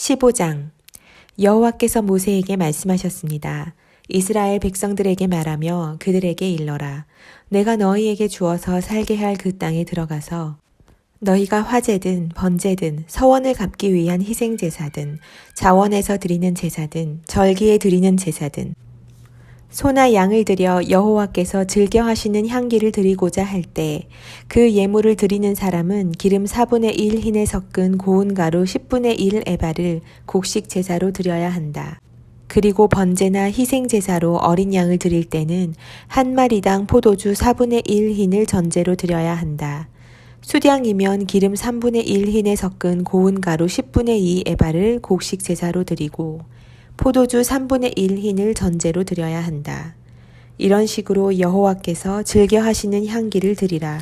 15장 여호와께서 모세에게 말씀하셨습니다. 이스라엘 백성들에게 말하며 그들에게 일러라. 내가 너희에게 주어서 살게 할 그 땅에 들어가서 너희가 화제든 번제든 서원을 갚기 위한 희생제사든 자원에서 드리는 제사든 절기에 드리는 제사든 소나 양을 들여 여호와께서 즐겨하시는 향기를 드리고자 할 때 그 예물을 드리는 사람은 기름 4분의 1 흰에 섞은 고운 가루 10분의 1 에바를 곡식 제사로 드려야 한다. 그리고 번제나 희생 제사로 어린 양을 드릴 때는 한 마리당 포도주 4분의 1 흰을 전제로 드려야 한다. 수량이면 기름 3분의 1 흰에 섞은 고운 가루 10분의 2 에바를 곡식 제사로 드리고 포도주 3분의 1 흰을 전제로 드려야 한다. 이런 식으로 여호와께서 즐겨하시는 향기를 드리라.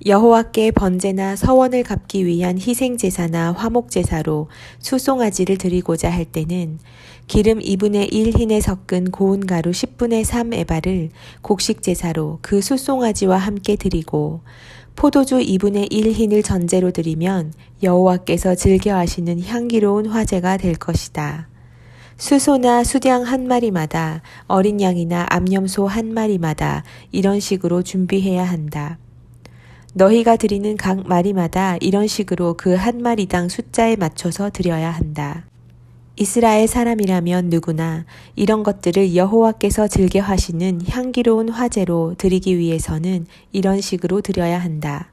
여호와께 번제나 서원을 갚기 위한 희생제사나 화목제사로 수송아지를 드리고자 할 때는 기름 2분의 1 흰에 섞은 고운 가루 10분의 3 에바를 곡식제사로 그 수송아지와 함께 드리고 포도주 2분의 1 흰을 전제로 드리면 여호와께서 즐겨하시는 향기로운 화제가 될 것이다. 수소나 수량 한 마리마다 어린 양이나 암염소 한 마리마다 이런 식으로 준비해야 한다. 너희가 드리는 각 마리마다 이런 식으로 그 한 마리당 숫자에 맞춰서 드려야 한다. 이스라엘 사람이라면 누구나 이런 것들을 여호와께서 즐겨하시는 향기로운 화제로 드리기 위해서는 이런 식으로 드려야 한다.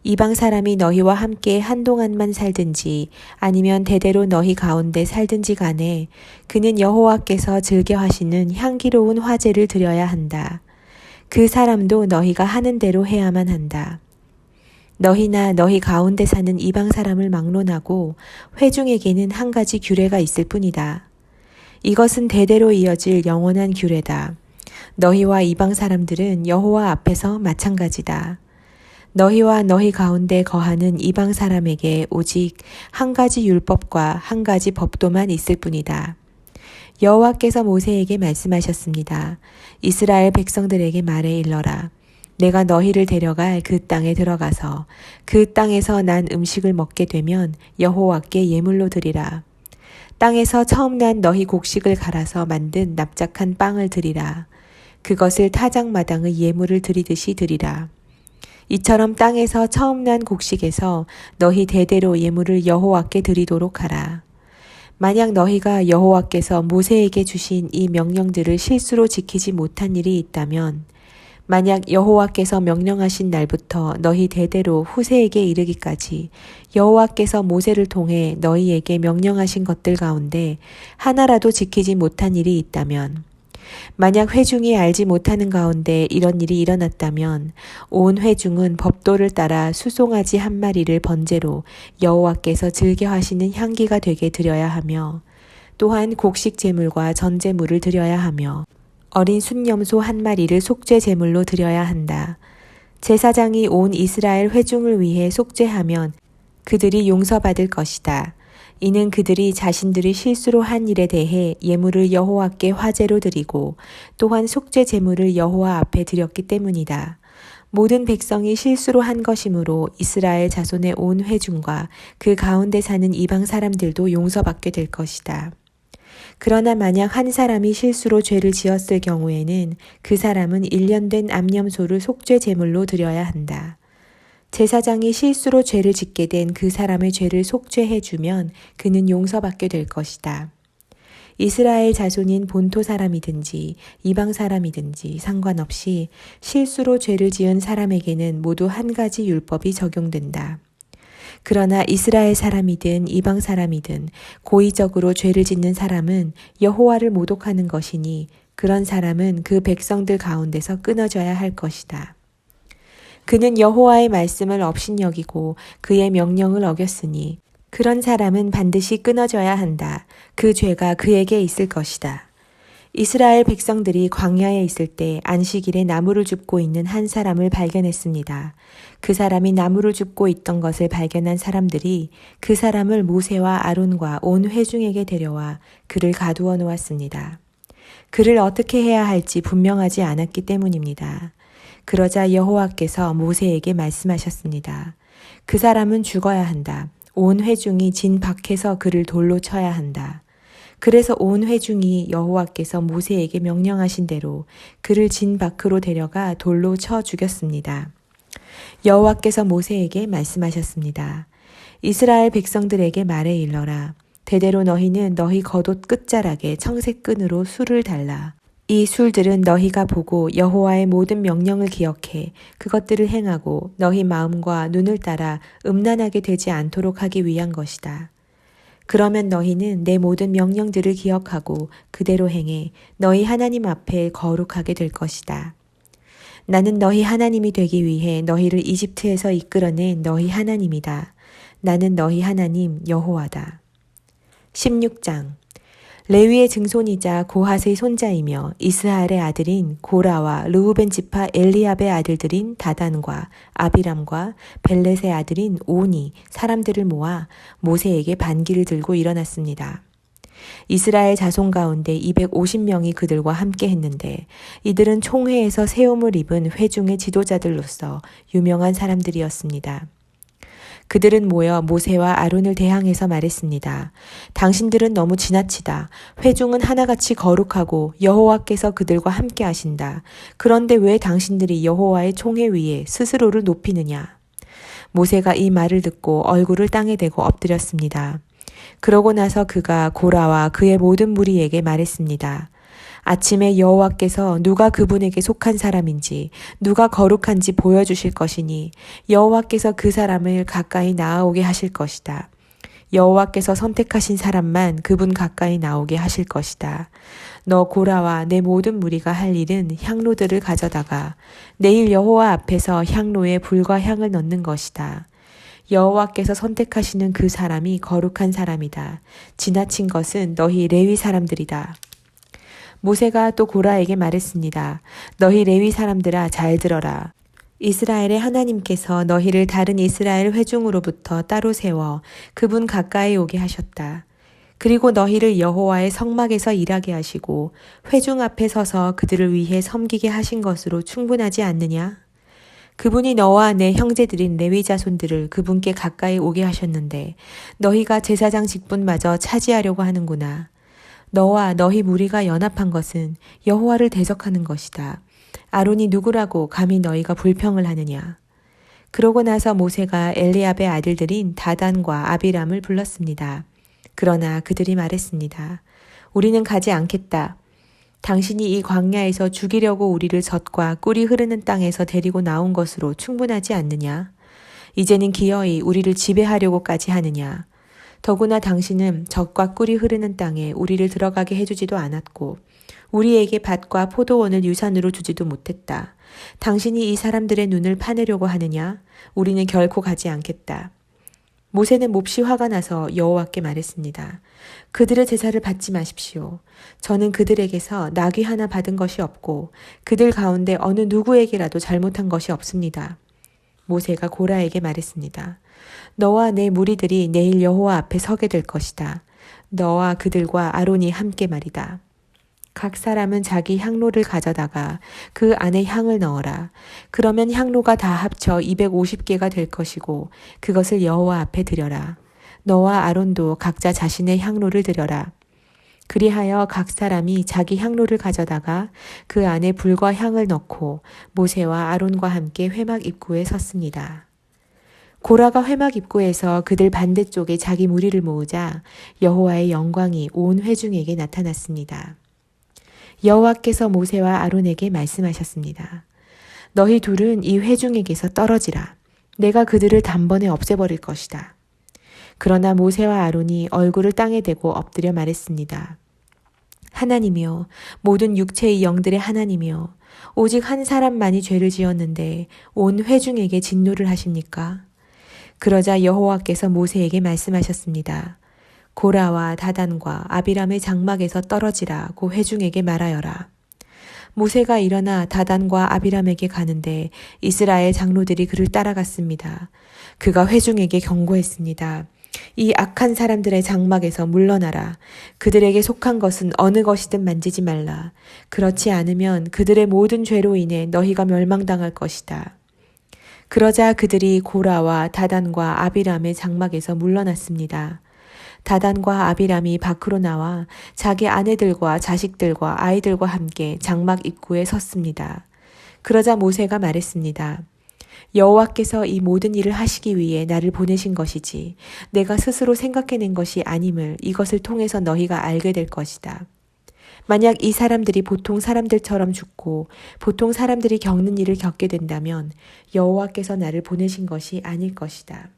이방 사람이 너희와 함께 한동안만 살든지 아니면 대대로 너희 가운데 살든지 간에 그는 여호와께서 즐겨하시는 향기로운 화제를 드려야 한다. 그 사람도 너희가 하는 대로 해야만 한다. 너희나 너희 가운데 사는 이방 사람을 막론하고 회중에게는 한 가지 규례가 있을 뿐이다. 이것은 대대로 이어질 영원한 규례다. 너희와 이방 사람들은 여호와 앞에서 마찬가지다. 너희와 너희 가운데 거하는 이방 사람에게 오직 한 가지 율법과 한 가지 법도만 있을 뿐이다. 여호와께서 모세에게 말씀하셨습니다. 이스라엘 백성들에게 말해 일러라. 내가 너희를 데려갈 그 땅에 들어가서 그 땅에서 난 음식을 먹게 되면 여호와께 예물로 드리라. 땅에서 처음 난 너희 곡식을 갈아서 만든 납작한 빵을 드리라. 그것을 타작마당의 예물을 드리듯이 드리라. 이처럼 땅에서 처음 난 곡식에서 너희 대대로 예물을 여호와께 드리도록 하라. 만약 너희가 여호와께서 모세에게 주신 이 명령들을 실수로 지키지 못한 일이 있다면 만약 여호와께서 명령하신 날부터 너희 대대로 후세에게 이르기까지 여호와께서 모세를 통해 너희에게 명령하신 것들 가운데 하나라도 지키지 못한 일이 있다면 만약 회중이 알지 못하는 가운데 이런 일이 일어났다면 온 회중은 법도를 따라 수송아지 한 마리를 번제로 여호와께서 즐겨하시는 향기가 되게 드려야 하며 또한 곡식 제물과 전제물을 드려야 하며 어린 순염소 한 마리를 속죄 제물로 드려야 한다. 제사장이 온 이스라엘 회중을 위해 속죄하면 그들이 용서받을 것이다. 이는 그들이 자신들이 실수로 한 일에 대해 예물을 여호와께 화제로 드리고 또한 속죄 제물을 여호와 앞에 드렸기 때문이다. 모든 백성이 실수로 한 것이므로 이스라엘 자손의 온 회중과 그 가운데 사는 이방 사람들도 용서받게 될 것이다. 그러나 만약 한 사람이 실수로 죄를 지었을 경우에는 그 사람은 1년 된 암염소를 속죄 제물로 드려야 한다. 제사장이 실수로 죄를 짓게 된 그 사람의 죄를 속죄해주면 그는 용서받게 될 것이다. 이스라엘 자손인 본토 사람이든지 이방 사람이든지 상관없이 실수로 죄를 지은 사람에게는 모두 한 가지 율법이 적용된다. 그러나 이스라엘 사람이든 이방 사람이든 고의적으로 죄를 짓는 사람은 여호와를 모독하는 것이니 그런 사람은 그 백성들 가운데서 끊어져야 할 것이다. 그는 여호와의 말씀을 업신여기고 그의 명령을 어겼으니 그런 사람은 반드시 끊어져야 한다. 그 죄가 그에게 있을 것이다. 이스라엘 백성들이 광야에 있을 때 안식일에 나무를 줍고 있는 한 사람을 발견했습니다. 그 사람이 나무를 줍고 있던 것을 발견한 사람들이 그 사람을 모세와 아론과 온 회중에게 데려와 그를 가두어 놓았습니다. 그를 어떻게 해야 할지 분명하지 않았기 때문입니다. 그러자 여호와께서 모세에게 말씀하셨습니다. 그 사람은 죽어야 한다. 온 회중이 진 밖에서 그를 돌로 쳐야 한다. 그래서 온 회중이 여호와께서 모세에게 명령하신 대로 그를 진 밖으로 데려가 돌로 쳐 죽였습니다. 여호와께서 모세에게 말씀하셨습니다. 이스라엘 백성들에게 말해 일러라. 대대로 너희는 너희 겉옷 끝자락에 청색끈으로 술을 달라. 이 술들은 너희가 보고 여호와의 모든 명령을 기억해 그것들을 행하고 너희 마음과 눈을 따라 음란하게 되지 않도록 하기 위한 것이다. 그러면 너희는 내 모든 명령들을 기억하고 그대로 행해 너희 하나님 앞에 거룩하게 될 것이다. 나는 너희 하나님이 되기 위해 너희를 이집트에서 이끌어낸 너희 하나님이다. 나는 너희 하나님 여호와다. 16장 레위의 증손이자 고핫의 손자이며 이스하엘의 아들인 고라와 르우벤 지파 엘리압의 아들들인 다단과 아비람과 벨렛의 아들인 온이 사람들을 모아 모세에게 반기를 들고 일어났습니다. 이스라엘 자손 가운데 250명이 그들과 함께 했는데 이들은 총회에서 세움을 입은 회중의 지도자들로서 유명한 사람들이었습니다. 그들은 모여 모세와 아론을 대항해서 말했습니다. 당신들은 너무 지나치다. 회중은 하나같이 거룩하고 여호와께서 그들과 함께 하신다. 그런데 왜 당신들이 여호와의 총회 위에 스스로를 높이느냐? 모세가 이 말을 듣고 얼굴을 땅에 대고 엎드렸습니다. 그러고 나서 그가 고라와 그의 모든 무리에게 말했습니다. 아침에 여호와께서 누가 그분에게 속한 사람인지 누가 거룩한지 보여주실 것이니 여호와께서 그 사람을 가까이 나아오게 하실 것이다. 여호와께서 선택하신 사람만 그분 가까이 나오게 하실 것이다. 너 고라와 내 모든 무리가 할 일은 향로들을 가져다가 내일 여호와 앞에서 향로에 불과 향을 넣는 것이다. 여호와께서 선택하시는 그 사람이 거룩한 사람이다. 지나친 것은 너희 레위 사람들이다. 모세가 또 고라에게 말했습니다. 너희 레위 사람들아 잘 들어라. 이스라엘의 하나님께서 너희를 다른 이스라엘 회중으로부터 따로 세워 그분 가까이 오게 하셨다. 그리고 너희를 여호와의 성막에서 일하게 하시고 회중 앞에 서서 그들을 위해 섬기게 하신 것으로 충분하지 않느냐? 그분이 너와 내 형제들인 레위 자손들을 그분께 가까이 오게 하셨는데 너희가 제사장 직분마저 차지하려고 하는구나. 너와 너희 무리가 연합한 것은 여호와를 대적하는 것이다. 아론이 누구라고 감히 너희가 불평을 하느냐. 그러고 나서 모세가 엘리압의 아들들인 다단과 아비람을 불렀습니다. 그러나 그들이 말했습니다. 우리는 가지 않겠다. 당신이 이 광야에서 죽이려고 우리를 젖과 꿀이 흐르는 땅에서 데리고 나온 것으로 충분하지 않느냐. 이제는 기어이 우리를 지배하려고까지 하느냐. 더구나 당신은 젖과 꿀이 흐르는 땅에 우리를 들어가게 해주지도 않았고 우리에게 밭과 포도원을 유산으로 주지도 못했다. 당신이 이 사람들의 눈을 파내려고 하느냐? 우리는 결코 가지 않겠다. 모세는 몹시 화가 나서 여호와께 말했습니다. 그들의 제사를 받지 마십시오. 저는 그들에게서 나귀 하나 받은 것이 없고 그들 가운데 어느 누구에게라도 잘못한 것이 없습니다. 모세가 고라에게 말했습니다. 너와 내 무리들이 내일 여호와 앞에 서게 될 것이다. 너와 그들과 아론이 함께 말이다. 각 사람은 자기 향로를 가져다가 그 안에 향을 넣어라. 그러면 향로가 다 합쳐 250개가 될 것이고 그것을 여호와 앞에 드려라. 너와 아론도 각자 자신의 향로를 드려라. 그리하여 각 사람이 자기 향로를 가져다가 그 안에 불과 향을 넣고 모세와 아론과 함께 회막 입구에 섰습니다. 고라가 회막 입구에서 그들 반대쪽에 자기 무리를 모으자 여호와의 영광이 온 회중에게 나타났습니다. 여호와께서 모세와 아론에게 말씀하셨습니다. 너희 둘은 이 회중에게서 떨어지라. 내가 그들을 단번에 없애버릴 것이다. 그러나 모세와 아론이 얼굴을 땅에 대고 엎드려 말했습니다. 하나님이여, 모든 육체의 영들의 하나님이여, 오직 한 사람만이 죄를 지었는데 온 회중에게 진노를 하십니까? 그러자 여호와께서 모세에게 말씀하셨습니다. 고라와 다단과 아비람의 장막에서 떨어지라고 회중에게 말하여라. 모세가 일어나 다단과 아비람에게 가는데 이스라엘 장로들이 그를 따라갔습니다. 그가 회중에게 경고했습니다. 이 악한 사람들의 장막에서 물러나라. 그들에게 속한 것은 어느 것이든 만지지 말라. 그렇지 않으면 그들의 모든 죄로 인해 너희가 멸망당할 것이다. 그러자 그들이 고라와 다단과 아비람의 장막에서 물러났습니다. 다단과 아비람이 밖으로 나와 자기 아내들과 자식들과 아이들과 함께 장막 입구에 섰습니다. 그러자 모세가 말했습니다. 여호와께서 이 모든 일을 하시기 위해 나를 보내신 것이지 내가 스스로 생각해낸 것이 아님을 이것을 통해서 너희가 알게 될 것이다. 만약 이 사람들이 보통 사람들처럼 죽고 보통 사람들이 겪는 일을 겪게 된다면 여호와께서 나를 보내신 것이 아닐 것이다.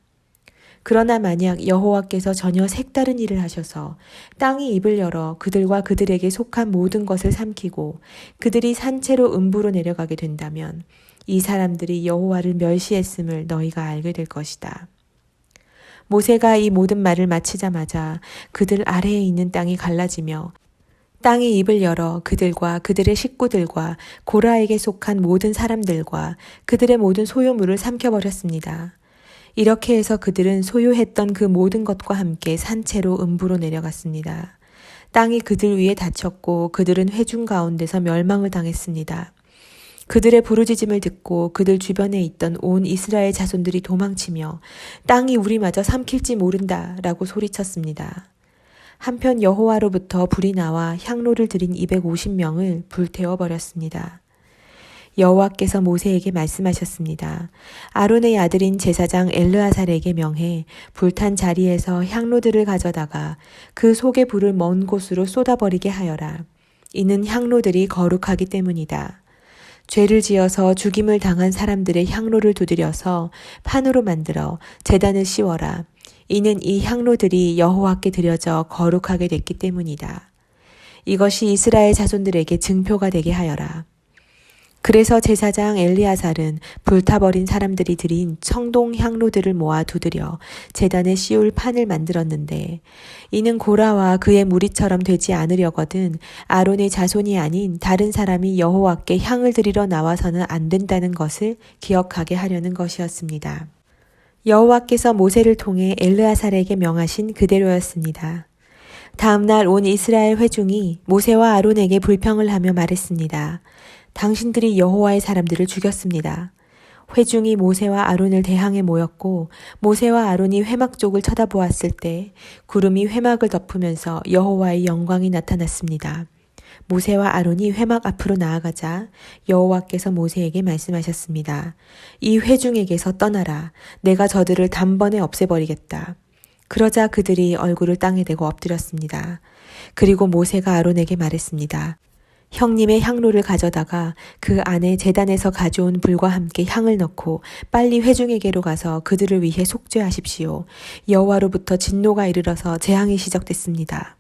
그러나 만약 여호와께서 전혀 색다른 일을 하셔서 땅이 입을 열어 그들과 그들에게 속한 모든 것을 삼키고 그들이 산채로 음부로 내려가게 된다면 이 사람들이 여호와를 멸시했음을 너희가 알게 될 것이다. 모세가 이 모든 말을 마치자마자 그들 아래에 있는 땅이 갈라지며 땅이 입을 열어 그들과 그들의 식구들과 고라에게 속한 모든 사람들과 그들의 모든 소유물을 삼켜버렸습니다. 이렇게 해서 그들은 소유했던 그 모든 것과 함께 산채로 음부로 내려갔습니다. 땅이 그들 위에 닫혔고 그들은 회중 가운데서 멸망을 당했습니다. 그들의 부르짖음을 듣고 그들 주변에 있던 온 이스라엘 자손들이 도망치며 땅이 우리마저 삼킬지 모른다 라고 소리쳤습니다. 한편 여호와로부터 불이 나와 향로를 들인 250명을 불태워 버렸습니다. 여호와께서 모세에게 말씀하셨습니다. 아론의 아들인 제사장 엘르아살에게 명해 불탄 자리에서 향로들을 가져다가 그 속의 불을 먼 곳으로 쏟아버리게 하여라. 이는 향로들이 거룩하기 때문이다. 죄를 지어서 죽임을 당한 사람들의 향로를 두드려서 판으로 만들어 제단을 씌워라. 이는 이 향로들이 여호와께 드려져 거룩하게 됐기 때문이다. 이것이 이스라엘 자손들에게 증표가 되게 하여라. 그래서 제사장 엘리아살은 불타버린 사람들이 드린 청동 향로들을 모아 두드려 제단에 씌울 판을 만들었는데 이는 고라와 그의 무리처럼 되지 않으려거든 아론의 자손이 아닌 다른 사람이 여호와께 향을 드리러 나와서는 안 된다는 것을 기억하게 하려는 것이었습니다. 여호와께서 모세를 통해 엘르아살에게 명하신 그대로였습니다. 다음 날 온 이스라엘 회중이 모세와 아론에게 불평을 하며 말했습니다. 당신들이 여호와의 사람들을 죽였습니다. 회중이 모세와 아론을 대항해 모였고 모세와 아론이 회막 쪽을 쳐다보았을 때 구름이 회막을 덮으면서 여호와의 영광이 나타났습니다. 모세와 아론이 회막 앞으로 나아가자 여호와께서 모세에게 말씀하셨습니다. 이 회중에게서 떠나라. 내가 저들을 단번에 없애버리겠다. 그러자 그들이 얼굴을 땅에 대고 엎드렸습니다. 그리고 모세가 아론에게 말했습니다. 형님의 향로를 가져다가 그 안에 제단에서 가져온 불과 함께 향을 넣고 빨리 회중에게로 가서 그들을 위해 속죄하십시오. 여호와로부터 진노가 이르러서 재앙이 시작됐습니다.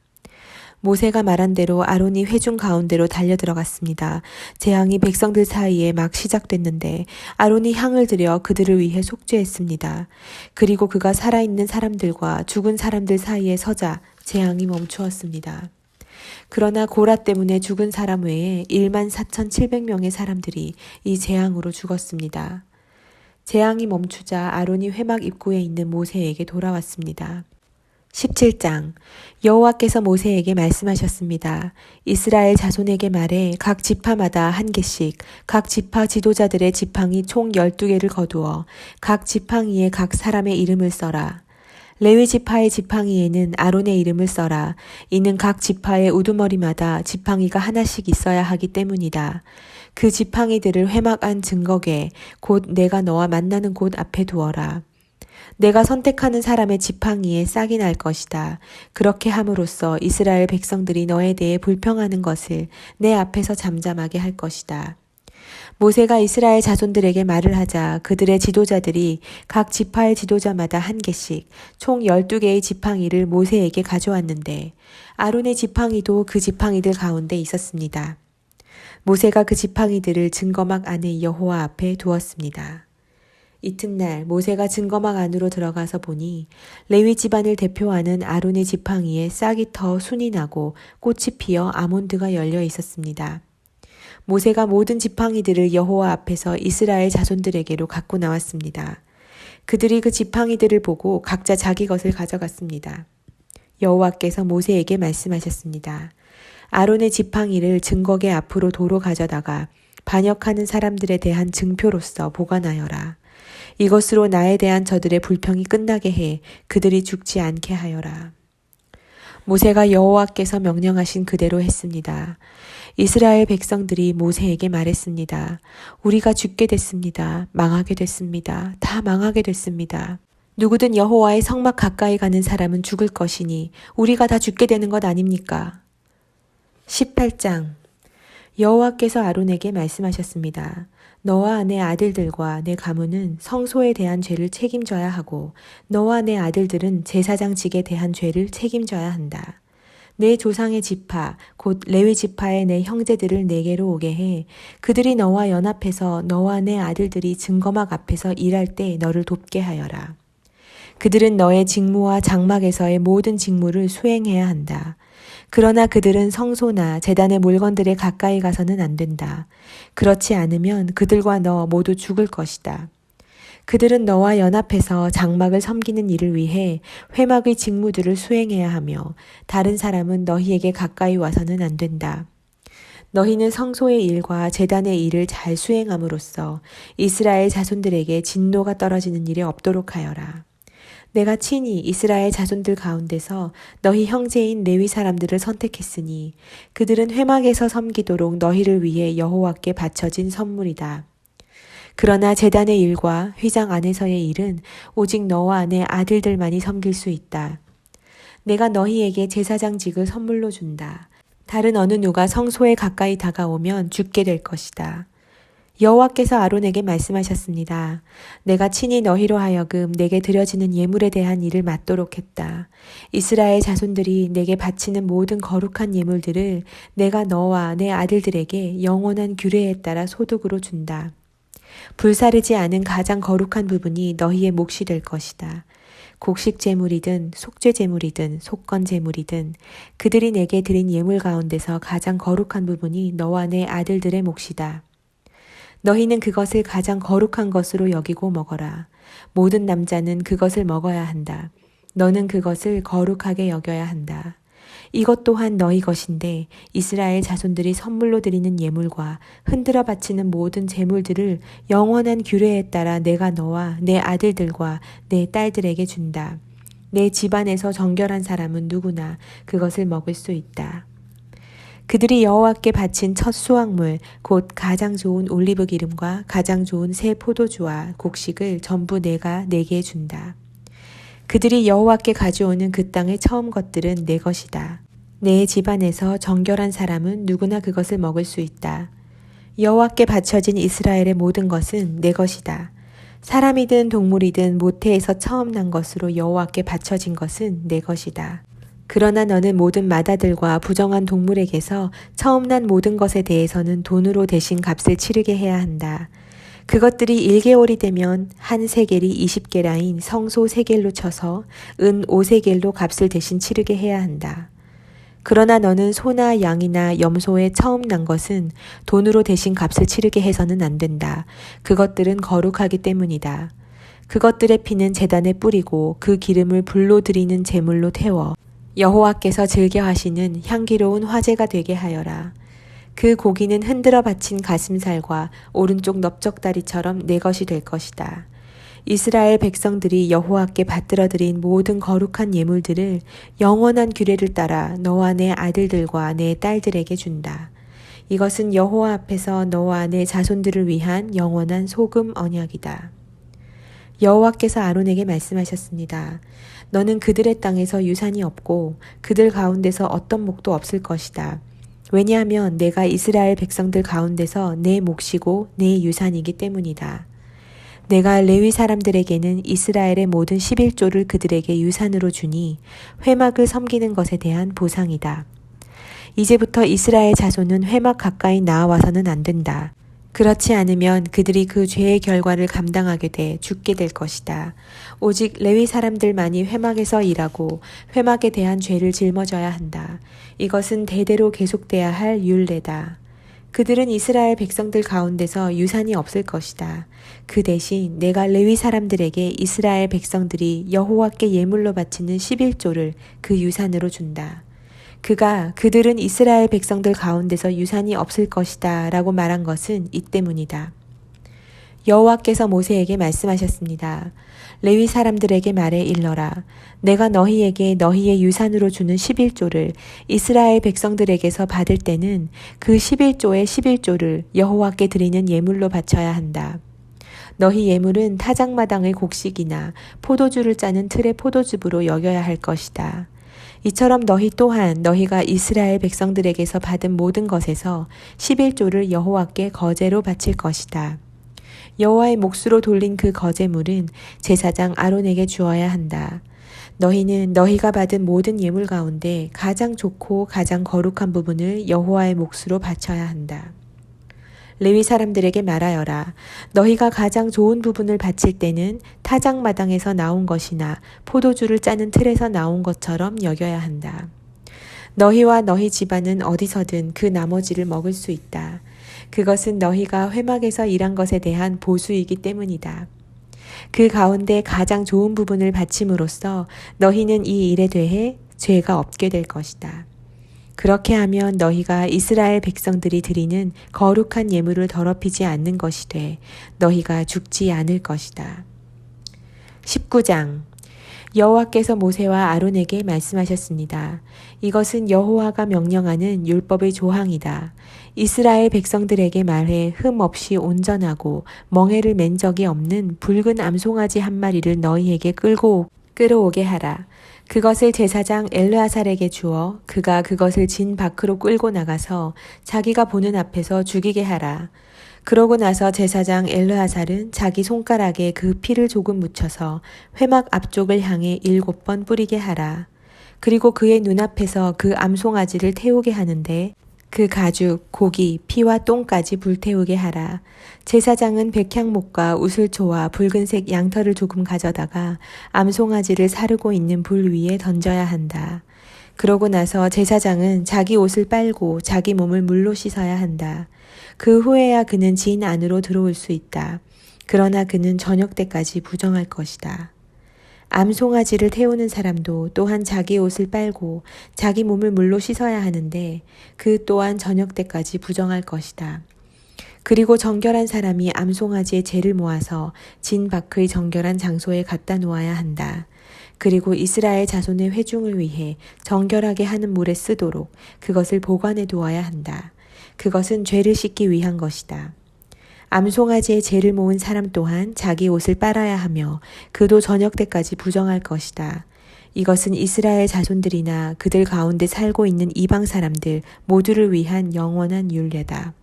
모세가 말한 대로 아론이 회중 가운데로 달려들어갔습니다. 재앙이 백성들 사이에 막 시작됐는데 아론이 향을 들여 그들을 위해 속죄했습니다. 그리고 그가 살아있는 사람들과 죽은 사람들 사이에 서자 재앙이 멈추었습니다. 그러나 고라 때문에 죽은 사람 외에 14,700명의 사람들이 이 재앙으로 죽었습니다. 재앙이 멈추자 아론이 회막 입구에 있는 모세에게 돌아왔습니다. 17장 여호와께서 모세에게 말씀하셨습니다. 이스라엘 자손에게 말해 각 지파마다 한 개씩 각 지파 지도자들의 지팡이 총 12개를 거두어 각 지팡이에 각 사람의 이름을 써라. 레위 지파의 지팡이에는 아론의 이름을 써라. 이는 각 지파의 우두머리마다 지팡이가 하나씩 있어야 하기 때문이다. 그 지팡이들을 회막 안 증거궤 곧 내가 너와 만나는 곳 앞에 두어라. 내가 선택하는 사람의 지팡이에 싹이 날 것이다. 그렇게 함으로써 이스라엘 백성들이 너에 대해 불평하는 것을 내 앞에서 잠잠하게 할 것이다. 모세가 이스라엘 자손들에게 말을 하자 그들의 지도자들이 각 지파의 지도자마다 한 개씩 총 12개의 지팡이를 모세에게 가져왔는데 아론의 지팡이도 그 지팡이들 가운데 있었습니다. 모세가 그 지팡이들을 증거막 안에 여호와 앞에 두었습니다. 이튿날 모세가 증거막 안으로 들어가서 보니 레위 집안을 대표하는 아론의 지팡이에 싹이 터 순이 나고 꽃이 피어 아몬드가 열려 있었습니다. 모세가 모든 지팡이들을 여호와 앞에서 이스라엘 자손들에게로 갖고 나왔습니다. 그들이 그 지팡이들을 보고 각자 자기 것을 가져갔습니다. 여호와께서 모세에게 말씀하셨습니다. 아론의 지팡이를 증거궤 앞으로 도로 가져다가 반역하는 사람들에 대한 증표로서 보관하여라. 이것으로 나에 대한 저들의 불평이 끝나게 해 그들이 죽지 않게 하여라. 모세가 여호와께서 명령하신 그대로 했습니다. 이스라엘 백성들이 모세에게 말했습니다. 우리가 죽게 됐습니다. 망하게 됐습니다. 다 망하게 됐습니다. 누구든 여호와의 성막 가까이 가는 사람은 죽을 것이니 우리가 다 죽게 되는 것 아닙니까? 18장 여호와께서 아론에게 말씀하셨습니다. 너와 내 아들들과 내 가문은 성소에 대한 죄를 책임져야 하고 너와 내 아들들은 제사장직에 대한 죄를 책임져야 한다. 내 조상의 지파 곧 레위 지파의 내 형제들을 내게로 오게 해 그들이 너와 연합해서 너와 내 아들들이 증거막 앞에서 일할 때 너를 돕게 하여라. 그들은 너의 직무와 장막에서의 모든 직무를 수행해야 한다. 그러나 그들은 성소나 제단의 물건들에 가까이 가서는 안 된다. 그렇지 않으면 그들과 너 모두 죽을 것이다. 그들은 너와 연합해서 장막을 섬기는 일을 위해 회막의 직무들을 수행해야 하며 다른 사람은 너희에게 가까이 와서는 안 된다. 너희는 성소의 일과 제단의 일을 잘 수행함으로써 이스라엘 자손들에게 진노가 떨어지는 일이 없도록 하여라. 내가 친히 이스라엘 자손들 가운데서 너희 형제인 레위 사람들을 선택했으니 그들은 회막에서 섬기도록 너희를 위해 여호와께 바쳐진 선물이다. 그러나 제단의 일과 휘장 안에서의 일은 오직 너와 내 아들들만이 섬길 수 있다. 내가 너희에게 제사장직을 선물로 준다. 다른 어느 누가 성소에 가까이 다가오면 죽게 될 것이다. 여호와께서 아론에게 말씀하셨습니다. 내가 친히 너희로 하여금 내게 드려지는 예물에 대한 일을 맡도록 했다. 이스라엘 자손들이 내게 바치는 모든 거룩한 예물들을 내가 너와 내 아들들에게 영원한 규례에 따라 소득으로 준다. 불사르지 않은 가장 거룩한 부분이 너희의 몫이 될 것이다. 곡식 제물이든 속죄 제물이든 속건 제물이든 그들이 내게 드린 예물 가운데서 가장 거룩한 부분이 너와 내 아들들의 몫이다. 너희는 그것을 가장 거룩한 것으로 여기고 먹어라. 모든 남자는 그것을 먹어야 한다. 너는 그것을 거룩하게 여겨야 한다. 이것 또한 너희 것인데 이스라엘 자손들이 선물로 드리는 예물과 흔들어 바치는 모든 제물들을 영원한 규례에 따라 내가 너와 내 아들들과 내 딸들에게 준다. 내 집안에서 정결한 사람은 누구나 그것을 먹을 수 있다. 그들이 여호와께 바친 첫 수확물 곧 가장 좋은 올리브 기름과 가장 좋은 새 포도주와 곡식을 전부 내가 내게 준다. 그들이 여호와께 가져오는 그 땅의 처음 것들은 내 것이다. 내 집안에서 정결한 사람은 누구나 그것을 먹을 수 있다. 여호와께 바쳐진 이스라엘의 모든 것은 내 것이다. 사람이든 동물이든 모태에서 처음 난 것으로 여호와께 바쳐진 것은 내 것이다. 그러나 너는 모든 마다들과 부정한 동물에게서 처음 난 모든 것에 대해서는 돈으로 대신 값을 치르게 해야 한다. 그것들이 1개월이 되면 한 세겔이 20게라인 성소 세겔로 쳐서 은 5세겔로 값을 대신 치르게 해야 한다. 그러나 너는 소나 양이나 염소에 처음 난 것은 돈으로 대신 값을 치르게 해서는 안 된다. 그것들은 거룩하기 때문이다. 그것들의 피는 제단에 뿌리고 그 기름을 불로 드리는 제물로 태워 여호와께서 즐겨하시는 향기로운 화제가 되게 하여라. 그 고기는 흔들어 바친 가슴살과 오른쪽 넓적다리처럼 내 것이 될 것이다. 이스라엘 백성들이 여호와께 받들어 드린 모든 거룩한 예물들을 영원한 규례를 따라 너와 내 아들들과 내 딸들에게 준다. 이것은 여호와 앞에서 너와 내 자손들을 위한 영원한 소금 언약이다. 여호와께서 아론에게 말씀하셨습니다. 너는 그들의 땅에서 유산이 없고 그들 가운데서 어떤 목도 없을 것이다. 왜냐하면 내가 이스라엘 백성들 가운데서 내 몫이고 내 유산이기 때문이다. 내가 레위 사람들에게는 이스라엘의 모든 11조를 그들에게 유산으로 주니 회막을 섬기는 것에 대한 보상이다. 이제부터 이스라엘 자손은 회막 가까이 나와서는 안 된다. 그렇지 않으면 그들이 그 죄의 결과를 감당하게 돼 죽게 될 것이다. 오직 레위 사람들만이 회막에서 일하고 회막에 대한 죄를 짊어져야 한다. 이것은 대대로 계속돼야 할 율례다. 그들은 이스라엘 백성들 가운데서 유산이 없을 것이다. 그 대신 내가 레위 사람들에게 이스라엘 백성들이 여호와께 예물로 바치는 11조를 그 유산으로 준다. 그가 그들은 이스라엘 백성들 가운데서 유산이 없을 것이다 라고 말한 것은 이 때문이다. 여호와께서 모세에게 말씀하셨습니다. 레위 사람들에게 말해 일러라. 내가 너희에게 너희의 유산으로 주는 11조를 이스라엘 백성들에게서 받을 때는 그 11조의 11조를 여호와께 드리는 예물로 바쳐야 한다. 너희 예물은 타작마당의 곡식이나 포도주를 짜는 틀의 포도즙으로 여겨야 할 것이다. 이처럼 너희 또한 너희가 이스라엘 백성들에게서 받은 모든 것에서 11조를 여호와께 거제로 바칠 것이다. 여호와의 몫으로 돌린 그 거제물은 제사장 아론에게 주어야 한다. 너희는 너희가 받은 모든 예물 가운데 가장 좋고 가장 거룩한 부분을 여호와의 몫으로 바쳐야 한다. 레위 사람들에게 말하여라. 너희가 가장 좋은 부분을 바칠 때는 타작마당에서 나온 것이나 포도주를 짜는 틀에서 나온 것처럼 여겨야 한다. 너희와 너희 집안은 어디서든 그 나머지를 먹을 수 있다. 그것은 너희가 회막에서 일한 것에 대한 보수이기 때문이다. 그 가운데 가장 좋은 부분을 바침으로써 너희는 이 일에 대해 죄가 없게 될 것이다. 그렇게 하면 너희가 이스라엘 백성들이 드리는 거룩한 예물을 더럽히지 않는 것이 돼 너희가 죽지 않을 것이다. 19장 여호와께서 모세와 아론에게 말씀하셨습니다. 이것은 여호와가 명령하는 율법의 조항이다. 이스라엘 백성들에게 말해 흠 없이 온전하고 멍에를 맨 적이 없는 붉은 암송아지 한 마리를 너희에게 끌어오게 하라. 그것을 제사장 엘르아살에게 주어 그가 그것을 진 밖으로 끌고 나가서 자기가 보는 앞에서 죽이게 하라. 그러고 나서 제사장 엘르아살은 자기 손가락에 그 피를 조금 묻혀서 회막 앞쪽을 향해 7번 뿌리게 하라. 그리고 그의 눈앞에서 그 암송아지를 태우게 하는데 그 가죽, 고기, 피와 똥까지 불태우게 하라. 제사장은 백향목과 우슬초와 붉은색 양털을 조금 가져다가 암송아지를 사르고 있는 불 위에 던져야 한다. 그러고 나서 제사장은 자기 옷을 빨고 자기 몸을 물로 씻어야 한다. 그 후에야 그는 진 안으로 들어올 수 있다. 그러나 그는 저녁 때까지 부정할 것이다. 암송아지를 태우는 사람도 또한 자기 옷을 빨고 자기 몸을 물로 씻어야 하는데 그 또한 저녁 때까지 부정할 것이다. 그리고 정결한 사람이 암송아지의 재를 모아서 진 밖의 정결한 장소에 갖다 놓아야 한다. 그리고 이스라엘 자손의 회중을 위해 정결하게 하는 물에 쓰도록 그것을 보관해 두어야 한다. 그것은 죄를 씻기 위한 것이다. 암송아지의 재를 모은 사람 또한 자기 옷을 빨아야 하며 그도 저녁 때까지 부정할 것이다. 이것은 이스라엘 자손들이나 그들 가운데 살고 있는 이방 사람들 모두를 위한 영원한 율례다.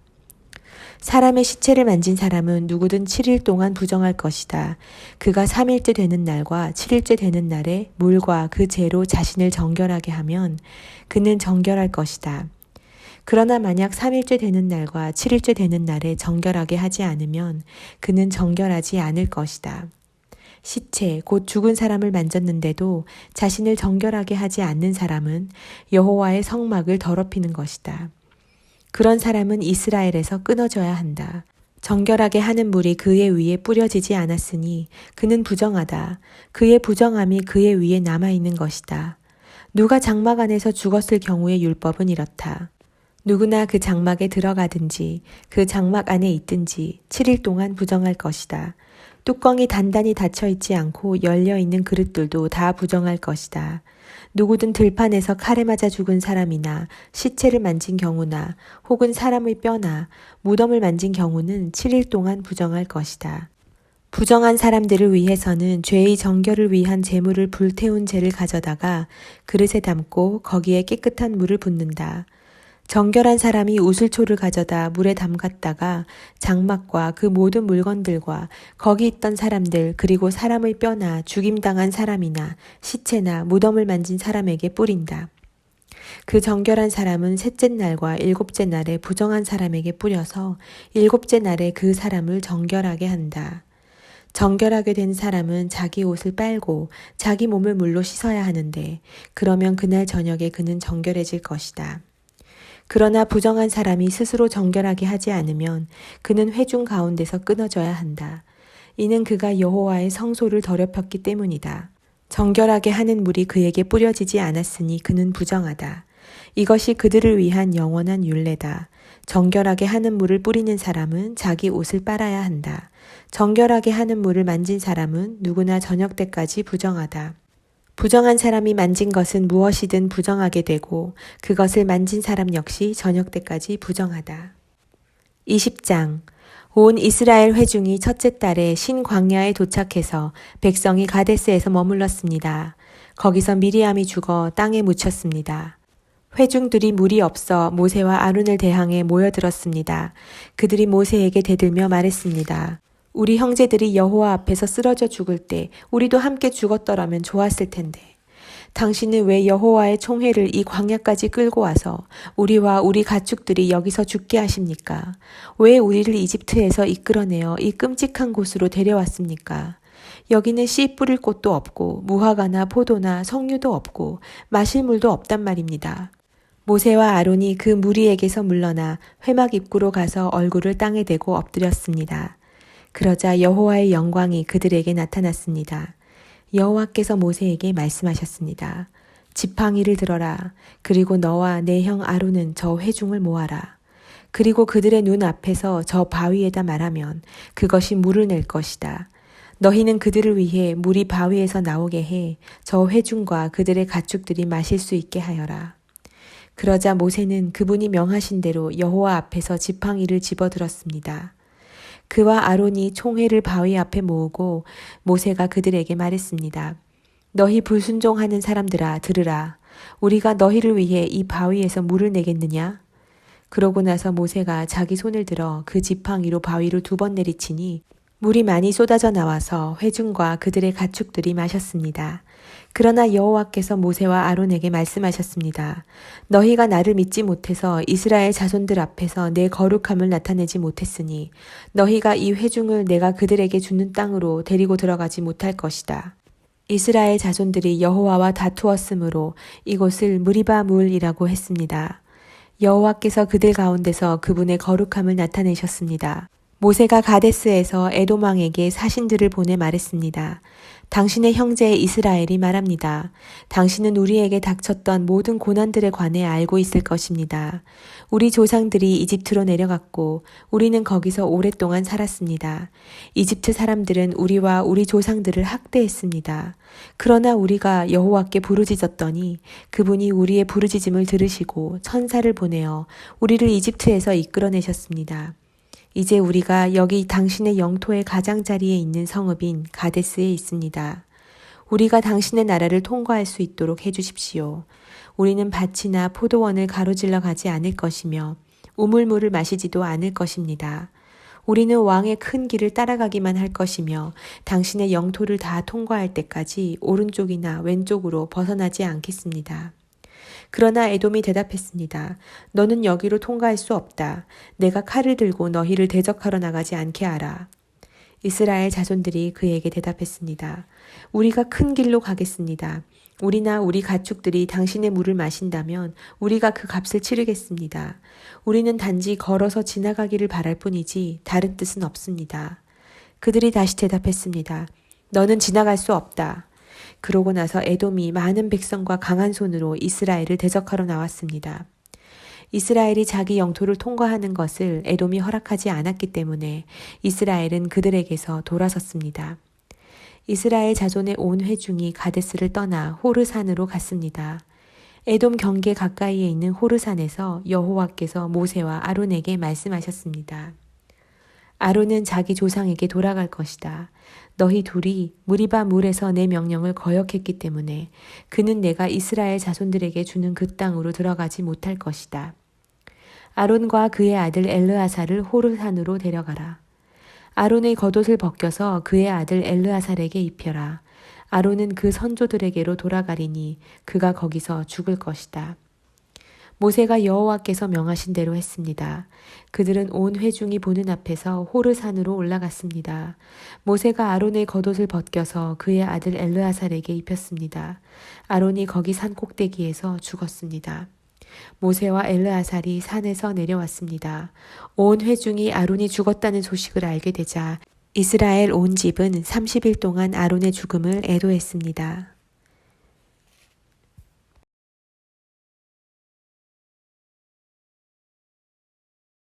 사람의 시체를 만진 사람은 누구든 7일 동안 부정할 것이다. 그가 3일째 되는 날과 7일째 되는 날에 물과 그 재로 자신을 정결하게 하면 그는 정결할 것이다. 그러나 만약 3일째 되는 날과 7일째 되는 날에 정결하게 하지 않으면 그는 정결하지 않을 것이다. 시체, 곧 죽은 사람을 만졌는데도 자신을 정결하게 하지 않는 사람은 여호와의 성막을 더럽히는 것이다. 그런 사람은 이스라엘에서 끊어져야 한다. 정결하게 하는 물이 그의 위에 뿌려지지 않았으니 그는 부정하다. 그의 부정함이 그의 위에 남아있는 것이다. 누가 장막 안에서 죽었을 경우의 율법은 이렇다. 누구나 그 장막에 들어가든지 그 장막 안에 있든지 7일 동안 부정할 것이다. 뚜껑이 단단히 닫혀 있지 않고 열려 있는 그릇들도 다 부정할 것이다. 누구든 들판에서 칼에 맞아 죽은 사람이나 시체를 만진 경우나 혹은 사람의 뼈나 무덤을 만진 경우는 7일 동안 부정할 것이다. 부정한 사람들을 위해서는 죄의 정결을 위한 제물을 불태운 재를 가져다가 그릇에 담고 거기에 깨끗한 물을 붓는다. 정결한 사람이 우슬초를 가져다 물에 담갔다가 장막과 그 모든 물건들과 거기 있던 사람들 그리고 사람의 뼈나 죽임당한 사람이나 시체나 무덤을 만진 사람에게 뿌린다. 그 정결한 사람은 셋째 날과 일곱째 날에 부정한 사람에게 뿌려서 일곱째 날에 그 사람을 정결하게 한다. 정결하게 된 사람은 자기 옷을 빨고 자기 몸을 물로 씻어야 하는데 그러면 그날 저녁에 그는 정결해질 것이다. 그러나 부정한 사람이 스스로 정결하게 하지 않으면 그는 회중 가운데서 끊어져야 한다. 이는 그가 여호와의 성소를 더럽혔기 때문이다. 정결하게 하는 물이 그에게 뿌려지지 않았으니 그는 부정하다. 이것이 그들을 위한 영원한 율례다. 정결하게 하는 물을 뿌리는 사람은 자기 옷을 빨아야 한다. 정결하게 하는 물을 만진 사람은 누구나 저녁 때까지 부정하다. 부정한 사람이 만진 것은 무엇이든 부정하게 되고 그것을 만진 사람 역시 저녁 때까지 부정하다. 20장 온 이스라엘 회중이 첫째 달에 신광야에 도착해서 백성이 가데스에서 머물렀습니다. 거기서 미리암이 죽어 땅에 묻혔습니다. 회중들이 물이 없어 모세와 아론을 대항해 모여들었습니다. 그들이 모세에게 대들며 말했습니다. 우리 형제들이 여호와 앞에서 쓰러져 죽을 때 우리도 함께 죽었더라면 좋았을 텐데. 당신은 왜 여호와의 총회를 이 광야까지 끌고 와서 우리와 우리 가축들이 여기서 죽게 하십니까? 왜 우리를 이집트에서 이끌어내어 이 끔찍한 곳으로 데려왔습니까? 여기는 씨 뿌릴 곳도 없고 무화과나 포도나 석류도 없고 마실 물도 없단 말입니다. 모세와 아론이 그 무리에게서 물러나 회막 입구로 가서 얼굴을 땅에 대고 엎드렸습니다. 그러자 여호와의 영광이 그들에게 나타났습니다. 여호와께서 모세에게 말씀하셨습니다. 지팡이를 들어라. 그리고 너와 내 형 아론은 저 회중을 모아라. 그리고 그들의 눈 앞에서 저 바위에다 말하면 그것이 물을 낼 것이다. 너희는 그들을 위해 물이 바위에서 나오게 해 저 회중과 그들의 가축들이 마실 수 있게 하여라. 그러자 모세는 그분이 명하신 대로 여호와 앞에서 지팡이를 집어들었습니다. 그와 아론이 총회를 바위 앞에 모으고 모세가 그들에게 말했습니다. 너희 불순종하는 사람들아 들으라. 우리가 너희를 위해 이 바위에서 물을 내겠느냐? 그러고 나서 모세가 자기 손을 들어 그 지팡이로 바위를 2번 내리치니 물이 많이 쏟아져 나와서 회중과 그들의 가축들이 마셨습니다. 그러나 여호와께서 모세와 아론에게 말씀하셨습니다. 너희가 나를 믿지 못해서 이스라엘 자손들 앞에서 내 거룩함을 나타내지 못했으니 너희가 이 회중을 내가 그들에게 주는 땅으로 데리고 들어가지 못할 것이다. 이스라엘 자손들이 여호와와 다투었으므로 이곳을 무리바 물이라고 했습니다. 여호와께서 그들 가운데서 그분의 거룩함을 나타내셨습니다. 모세가 가데스에서 에돔 왕에게 사신들을 보내 말했습니다. 당신의 형제 이스라엘이 말합니다. 당신은 우리에게 닥쳤던 모든 고난들에 관해 알고 있을 것입니다. 우리 조상들이 이집트로 내려갔고 우리는 거기서 오랫동안 살았습니다. 이집트 사람들은 우리와 우리 조상들을 학대했습니다. 그러나 우리가 여호와께 부르짖었더니 그분이 우리의 부르짖음을 들으시고 천사를 보내어 우리를 이집트에서 이끌어내셨습니다. 이제 우리가 여기 당신의 영토의 가장자리에 있는 성읍인 가데스에 있습니다. 우리가 당신의 나라를 통과할 수 있도록 해주십시오. 우리는 밭이나 포도원을 가로질러 가지 않을 것이며 우물물을 마시지도 않을 것입니다. 우리는 왕의 큰 길을 따라가기만 할 것이며 당신의 영토를 다 통과할 때까지 오른쪽이나 왼쪽으로 벗어나지 않겠습니다. 그러나 에돔이 대답했습니다. 너는 여기로 통과할 수 없다. 내가 칼을 들고 너희를 대적하러 나가지 않게 하라. 이스라엘 자손들이 그에게 대답했습니다. 우리가 큰 길로 가겠습니다. 우리나 우리 가축들이 당신의 물을 마신다면 우리가 그 값을 치르겠습니다. 우리는 단지 걸어서 지나가기를 바랄 뿐이지 다른 뜻은 없습니다. 그들이 다시 대답했습니다. 너는 지나갈 수 없다. 그러고 나서 에돔이 많은 백성과 강한 손으로 이스라엘을 대적하러 나왔습니다. 이스라엘이 자기 영토를 통과하는 것을 에돔이 허락하지 않았기 때문에 이스라엘은 그들에게서 돌아섰습니다. 이스라엘 자손의 온 회중이 가데스를 떠나 호르산으로 갔습니다. 에돔 경계 가까이에 있는 호르산에서 여호와께서 모세와 아론에게 말씀하셨습니다. 아론은 자기 조상에게 돌아갈 것이다. 너희 둘이 무리바 물에서 내 명령을 거역했기 때문에 그는 내가 이스라엘 자손들에게 주는 그 땅으로 들어가지 못할 것이다. 아론과 그의 아들 엘르아살을 호르산으로 데려가라. 아론의 겉옷을 벗겨서 그의 아들 엘르아살에게 입혀라. 아론은 그 선조들에게로 돌아가리니 그가 거기서 죽을 것이다. 모세가 여호와께서 명하신 대로 했습니다. 그들은 온 회중이 보는 앞에서 호르산으로 올라갔습니다. 모세가 아론의 겉옷을 벗겨서 그의 아들 엘르아살에게 입혔습니다. 아론이 거기 산 꼭대기에서 죽었습니다. 모세와 엘르아살이 산에서 내려왔습니다. 온 회중이 아론이 죽었다는 소식을 알게 되자 이스라엘 온 집은 30일 동안 아론의 죽음을 애도했습니다.